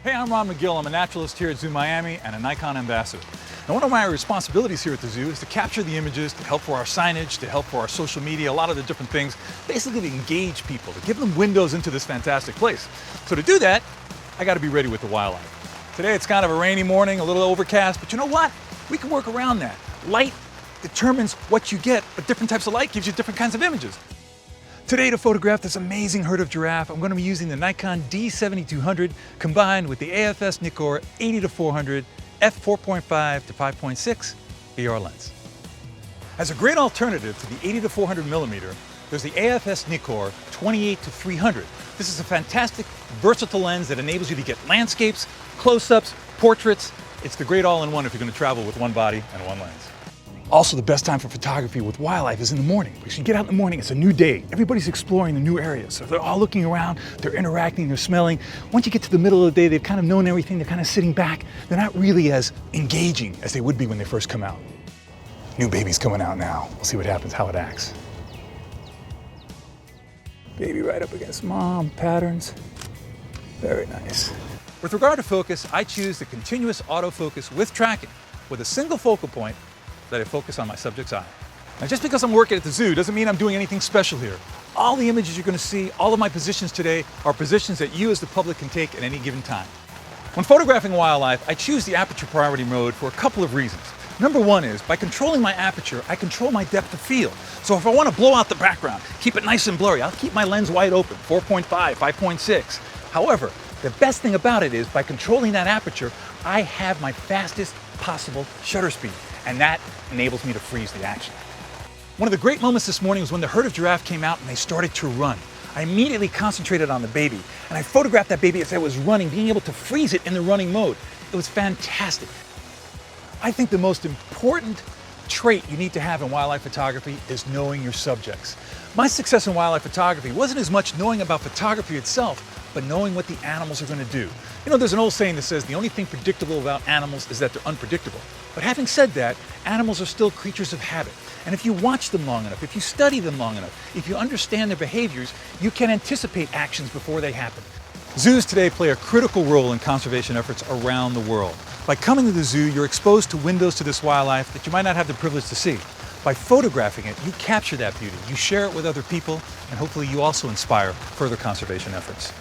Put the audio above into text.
Hey, I'm Ron Magill. I'm a naturalist here at Zoo Miami and a Nikon Ambassador. Now, one of my responsibilities here at the zoo is to capture the images, to help for our signage, to help for our social media, a lot of the different things, basically to engage people, to give them windows into this fantastic place. So to do that, I got to be ready with the wildlife. Today it's kind of a rainy morning, a little overcast, but you know what? We can work around that. Light determines what you get, but different types of light gives you different kinds of images. Today, to photograph this amazing herd of giraffe, I'm going to be using the Nikon D7200 combined with the AFS Nikkor 80-400 f4.5 to 5.6 AR lens. As a great alternative to the 80-400 millimeter, there's the AFS Nikkor 28-300. This is a fantastic, versatile lens that enables you to get landscapes, close-ups, portraits. It's the great all-in-one if you're going to travel with one body and one lens. Also, the best time for photography with wildlife is in the morning. Because you get out in the morning, it's a new day. Everybody's exploring the new areas. So they're all looking around, they're interacting, they're smelling. Once you get to the middle of the day, they've kind of known everything, they're kind of sitting back. They're not really as engaging as they would be when they first come out. New baby's coming out now. We'll see what happens, how it acts. Baby right up against mom, patterns. Very nice. With regard to focus, I choose the continuous autofocus with tracking with a single focal point that I focus on my subject's eye. Now, just because I'm working at the zoo doesn't mean I'm doing anything special here. All the images you're going to see, all of my positions today are positions that you as the public can take at any given time. When photographing wildlife, I choose the aperture priority mode for a couple of reasons. Number one is, by controlling my aperture, I control my depth of field. So if I want to blow out the background, keep it nice and blurry, I'll keep my lens wide open, 4.5, 5.6. However, the best thing about it is, by controlling that aperture, I have my fastest possible shutter speed. And that enables me to freeze the action. One of the great moments this morning was when the herd of giraffe came out and they started to run. I immediately concentrated on the baby, and I photographed that baby as I was running, being able to freeze it in the running mode. It was fantastic. I think the most important trait you need to have in wildlife photography is knowing your subjects. My success in wildlife photography wasn't as much knowing about photography itself, but knowing what the animals are going to do. You know, there's an old saying that says the only thing predictable about animals is that they're unpredictable. But having said that, animals are still creatures of habit. And if you watch them long enough, if you study them long enough, if you understand their behaviors, you can anticipate actions before they happen. Zoos today play a critical role in conservation efforts around the world. By coming to the zoo, you're exposed to windows to this wildlife that you might not have the privilege to see. By photographing it, you capture that beauty, you share it with other people, and hopefully you also inspire further conservation efforts.